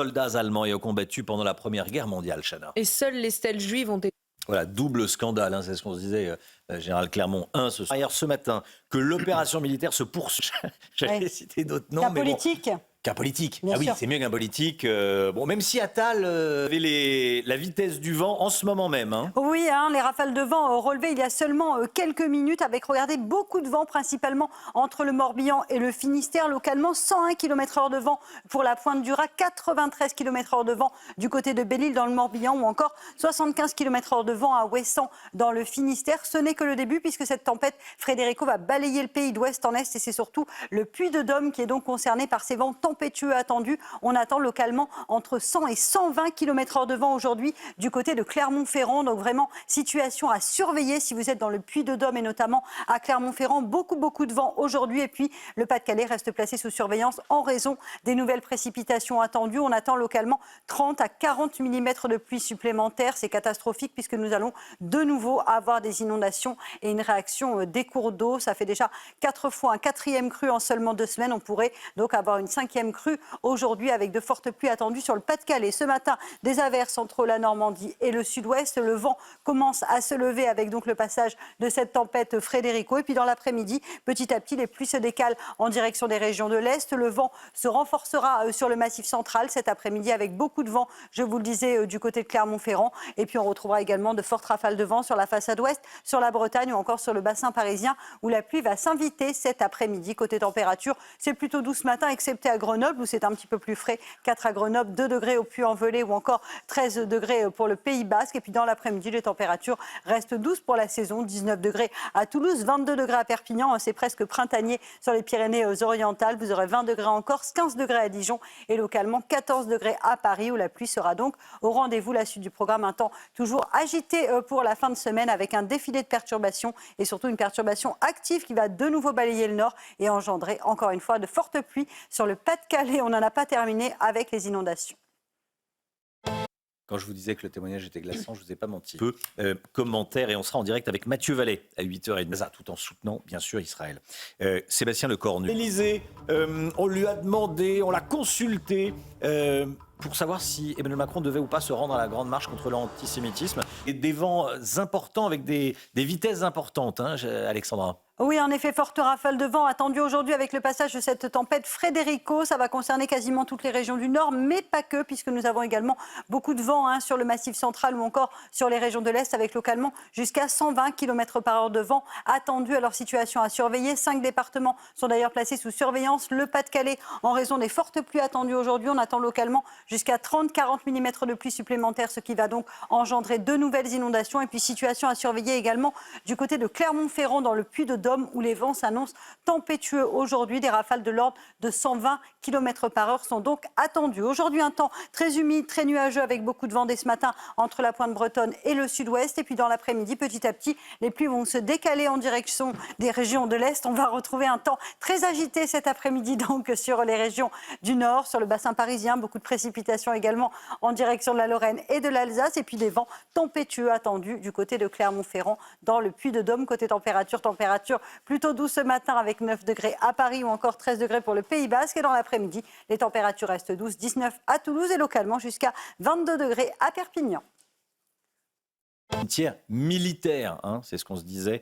Soldats allemands ayant combattu pendant la Première Guerre mondiale, Chana. Et seules les stèles juives ont été... Voilà, double scandale, hein, c'est ce qu'on se disait, Général Clermont. Hier ce matin, que l'opération militaire se poursuit. J'allais citer d'autres noms. Cas mais politique. Bon. Cas politique. Bien oui, sûr. c'est mieux qu'un politique. Bon, même si Attal avait la vitesse du vent en ce moment même. Hein. Oui, les rafales de vent relevées il y a seulement quelques minutes avec, regardez, beaucoup de vent, principalement entre le Morbihan et le Finistère. Localement, 101 km/h de vent pour la Pointe du Raz, 93 km/h de vent du côté de Belle-Île dans le Morbihan ou encore 75 km/h de vent à Ouessant dans le Finistère. Ce n'est que le début puisque cette tempête Frédérico va balayer le pays d'ouest en est et c'est surtout le Puy-de-Dôme qui est donc concerné par ces vents tempétueux attendus. On attend localement entre 100 et 120 km/h de vent aujourd'hui du côté de Clermont-Ferrand. Donc vraiment, situation à surveiller si vous êtes dans le Puy-de-Dôme et notamment à Clermont-Ferrand. Beaucoup de vent aujourd'hui. Et puis, le Pas-de-Calais reste placé sous surveillance en raison des nouvelles précipitations attendues. On attend localement 30 à 40 mm de pluie supplémentaires. C'est catastrophique puisque nous allons de nouveau avoir des inondations et une réaction des cours d'eau. Ça fait déjà 4 fois un 4e crue en seulement 2 semaines. On pourrait donc avoir une 5e crue aujourd'hui avec de fortes pluies attendues sur le Pas-de-Calais. Ce matin, des averses entre la Normandie et le sud-ouest. Le vent commence à se lever avec donc le passage de cette tempête Frédérico. Et puis dans l'après-midi, petit à petit, les pluies se décalent en direction des régions de l'Est. Le vent se renforcera sur le Massif central cet après-midi avec beaucoup de vent, je vous le disais, du côté de Clermont-Ferrand. Et puis on retrouvera également de fortes rafales de vent sur la façade ouest, sur la Bretagne ou encore sur le bassin parisien où la pluie va s'inviter cet après-midi. Côté température, c'est plutôt doux ce matin, excepté à Grenoble où c'est un petit peu plus frais. 4 à Grenoble, 2 degrés au Puy-en-Velay ou encore 13 degrés pour le Pays Basque. Et puis dans l'après-midi, les températures restent douces pour la saison. 19 degrés à Toulouse, 22 degrés à Perpignan. C'est presque printanier sur les Pyrénées-Orientales. Vous aurez 20 degrés en Corse, 15 degrés à Dijon et localement 14 degrés à Paris où la pluie sera donc au rendez-vous. La suite du programme, un temps toujours agité pour la fin de semaine avec un défilé de perturbations et surtout une perturbation active qui va de nouveau balayer le nord et engendrer encore une fois de fortes pluies sur le Pas-de-Calais. On n'en a pas terminé avec les inondations. Quand je vous disais que le témoignage était glaçant, je ne vous ai pas menti. Peu commentaires et on sera en direct avec Mathieu Vallet à 8h30, tout en soutenant bien sûr Israël. Sébastien Lecornu. L'Élysée, on lui a demandé, on l'a consulté pour savoir si Emmanuel Macron devait ou pas se rendre à la grande marche contre l'antisémitisme. Et des vents importants avec des vitesses importantes, hein, Alexandra. Oui, en effet, forte rafale de vent attendue aujourd'hui avec le passage de cette tempête Frédérico. Ça va concerner quasiment toutes les régions du Nord, mais pas que, puisque nous avons également beaucoup de vent sur le Massif central ou encore sur les régions de l'Est, avec localement jusqu'à 120 km/h de vent attendu. Alors, situation à surveiller. 5 départements sont d'ailleurs placés sous surveillance. Le Pas-de-Calais, en raison des fortes pluies attendues aujourd'hui, on attend localement jusqu'à 30-40 mm de pluie supplémentaires, ce qui va donc engendrer de nouvelles inondations. Et puis, situation à surveiller également du côté de Clermont-Ferrand, dans le Puy-de-Dôme, où les vents s'annoncent tempétueux aujourd'hui. Des rafales de l'ordre de 120 km/h sont donc attendues. Aujourd'hui, un temps très humide, très nuageux avec beaucoup de vent dès ce matin entre la pointe bretonne et le sud-ouest. Et puis dans l'après-midi, petit à petit, les pluies vont se décaler en direction des régions de l'Est. On va retrouver un temps très agité cet après-midi donc sur les régions du Nord, sur le bassin parisien. Beaucoup de précipitations également en direction de la Lorraine et de l'Alsace. Et puis des vents tempétueux attendus du côté de Clermont-Ferrand dans le Puy-de-Dôme. Côté température plutôt doux ce matin avec 9 degrés à Paris ou encore 13 degrés pour le Pays Basque. Et dans l'après-midi, les températures restent douces, 19 à Toulouse et localement jusqu'à 22 degrés à Perpignan. Tiers militaire, hein, c'est ce qu'on se disait.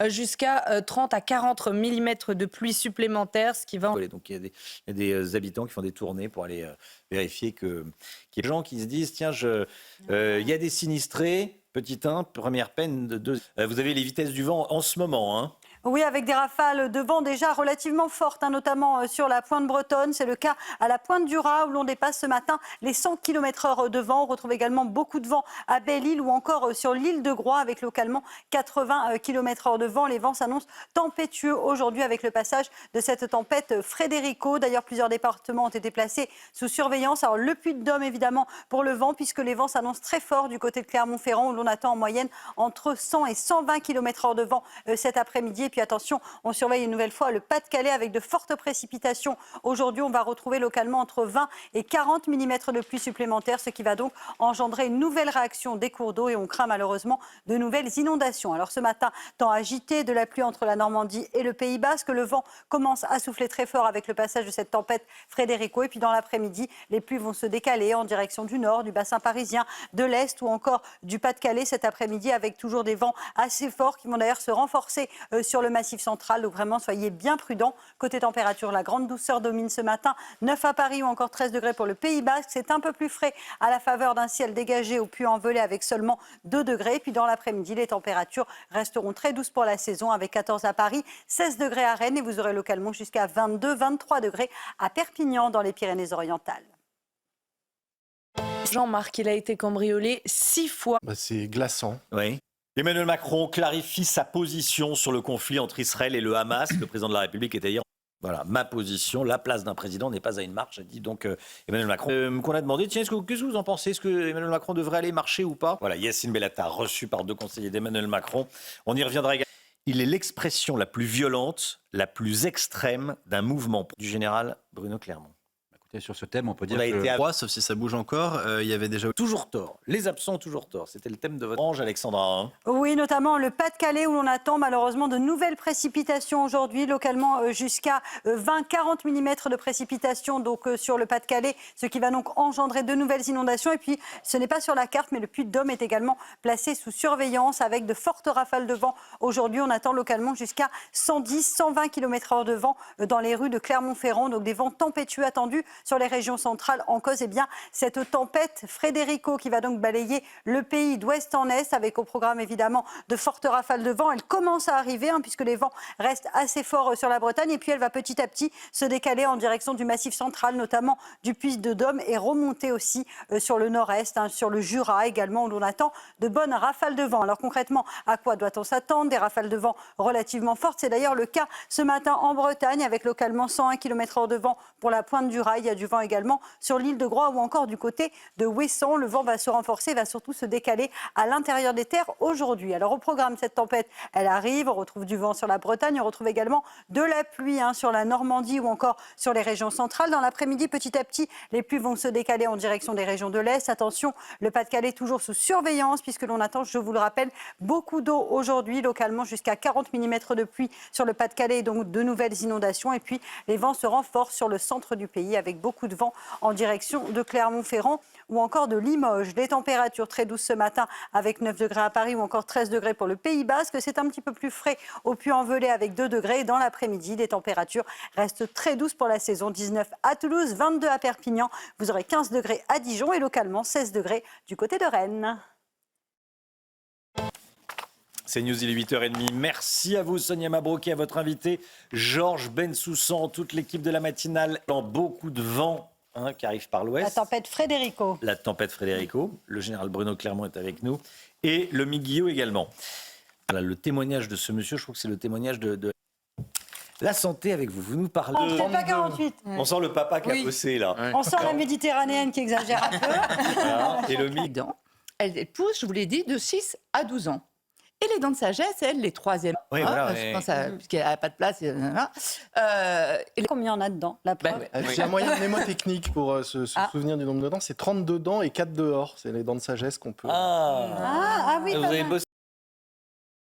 Jusqu'à 30 à 40 mm de pluie supplémentaire, ce qui va... Donc il y a des habitants qui font des tournées pour aller vérifier qu'il y a des gens qui se disent, tiens, il y a des sinistrés, petit 1, première peine de 2. Vous avez les vitesses du vent en ce moment, hein. Oui, avec des rafales de vent déjà relativement fortes, notamment sur la pointe bretonne. C'est le cas à la pointe du Raz où l'on dépasse ce matin les 100 km/h de vent. On retrouve également beaucoup de vent à Belle-Île ou encore sur l'île de Groix avec localement 80 km/h de vent. Les vents s'annoncent tempétueux aujourd'hui avec le passage de cette tempête Frédérico. D'ailleurs, plusieurs départements ont été placés sous surveillance. Alors le Puy-de-Dôme évidemment pour le vent puisque les vents s'annoncent très forts du côté de Clermont-Ferrand où l'on attend en moyenne entre 100 et 120 km/h de vent cet après-midi. puis attention, on surveille une nouvelle fois le Pas-de-Calais avec de fortes précipitations. Aujourd'hui, on va retrouver localement entre 20 et 40 mm de pluie supplémentaires, ce qui va donc engendrer une nouvelle réaction des cours d'eau et on craint malheureusement de nouvelles inondations. Alors ce matin, temps agité, de la pluie entre la Normandie et le Pays Basque. Le vent commence à souffler très fort avec le passage de cette tempête Frédérico. Et puis dans l'après-midi, les pluies vont se décaler en direction du nord, du bassin parisien, de l'est ou encore du Pas-de-Calais cet après-midi avec toujours des vents assez forts qui vont d'ailleurs se renforcer sur le massif central. Donc vraiment, soyez bien prudents. Côté température, la grande douceur domine ce matin. 9 à Paris ou encore 13 degrés pour le Pays Basque. C'est un peu plus frais à la faveur d'un ciel dégagé au Puy-en-Velay avec seulement 2 degrés. Et puis dans l'après-midi, les températures resteront très douces pour la saison avec 14 à Paris, 16 degrés à Rennes et vous aurez localement jusqu'à 22-23 degrés à Perpignan dans les Pyrénées-Orientales. Jean-Marc, il a été cambriolé 6 fois. C'est glaçant. Oui. Emmanuel Macron clarifie sa position sur le conflit entre Israël et le Hamas. Le président de la République était hier. Voilà, ma position, la place d'un président n'est pas à une marche, a dit donc Emmanuel Macron. Qu'on a demandé, tiens, qu'est-ce que vous en pensez? Est-ce que Emmanuel Macron devrait aller marcher ou pas? Voilà, Yacine Bellatar, reçu par 2 conseillers d'Emmanuel Macron. On y reviendra également. Il est l'expression la plus violente, la plus extrême d'un mouvement du général Bruno Clermont. Sur ce thème, on peut dire On a que été à- sauf si ça bouge encore, il y avait déjà... Toujours tort. Les absents ont toujours tort. C'était le thème de votre ange, Alexandra. Hein. Oui, notamment le Pas-de-Calais où l'on attend malheureusement de nouvelles précipitations aujourd'hui, localement jusqu'à 20-40 mm de précipitations donc sur le Pas-de-Calais, ce qui va donc engendrer de nouvelles inondations. Et puis, ce n'est pas sur la carte, mais le Puy-de-Dôme est également placé sous surveillance avec de fortes rafales de vent. Aujourd'hui, on attend localement jusqu'à 110-120 km/h de vent dans les rues de Clermont-Ferrand, donc des vents tempétueux attendus sur les régions centrales. En cause, eh bien, cette tempête Frédérico qui va donc balayer le pays d'ouest en est avec au programme évidemment de fortes rafales de vent. Elle commence à arriver puisque les vents restent assez forts sur la Bretagne et puis elle va petit à petit se décaler en direction du massif central, notamment du Puy-de-Dôme et remonter aussi sur le nord-est, sur le Jura également où l'on attend de bonnes rafales de vent. Alors concrètement, à quoi doit-on s'attendre? Des rafales de vent relativement fortes. C'est d'ailleurs le cas ce matin en Bretagne avec localement 101 km/h de vent pour la pointe du Rail. Il y a du vent également sur l'île de Groix ou encore du côté de Ouessant. Le vent va se renforcer, va surtout se décaler à l'intérieur des terres aujourd'hui. Alors au programme, cette tempête, elle arrive, on retrouve du vent sur la Bretagne, on retrouve également de la pluie sur la Normandie ou encore sur les régions centrales. Dans l'après-midi, petit à petit, les pluies vont se décaler en direction des régions de l'Est. Attention, le Pas-de-Calais toujours sous surveillance puisque l'on attend, je vous le rappelle, beaucoup d'eau aujourd'hui, localement jusqu'à 40 mm de pluie sur le Pas-de-Calais et donc de nouvelles inondations. Et puis les vents se renforcent sur le centre du pays avec beaucoup de vent en direction de Clermont-Ferrand ou encore de Limoges. Les températures très douces ce matin avec 9 degrés à Paris ou encore 13 degrés pour le Pays Basque. C'est un petit peu plus frais au Puy-en-Velay avec 2 degrés. Et dans l'après-midi, les températures restent très douces pour la saison. 19 à Toulouse, 22 à Perpignan. Vous aurez 15 degrés à Dijon et localement 16 degrés du côté de Rennes. C'est News, il est 8h30. Merci à vous, Sonia Mabrouk, et à votre invité, Georges Bensoussan, toute l'équipe de la matinale. Dans beaucoup de vent qui arrive par l'ouest. La tempête Frédérico. La tempête Frédérico. Le général Bruno Clermont est avec nous. Et le Miguillot également. Voilà, le témoignage de ce monsieur, je trouve que c'est le témoignage de la santé avec vous. Vous nous parlez. Oh, peut-être pas 48. On sent le papa qui a bossé là. On sent la méditerranéenne qui exagère un peu. Voilà. Et le Miguillot. dents. Elle pousse, je vous l'ai dit, de 6 à 12 ans. Et les dents de sagesse, elles, les troisièmes. Oui, voilà, je ouais. pense puisqu'elle n'a pas de place. Combien il y en a dedans, la preuve? J'ai un moyen mnémotechnique pour se souvenir du nombre de dents. C'est 32 dents et 4 dehors. C'est les dents de sagesse qu'on peut... Ah, oui, vous pas avez mal. bossé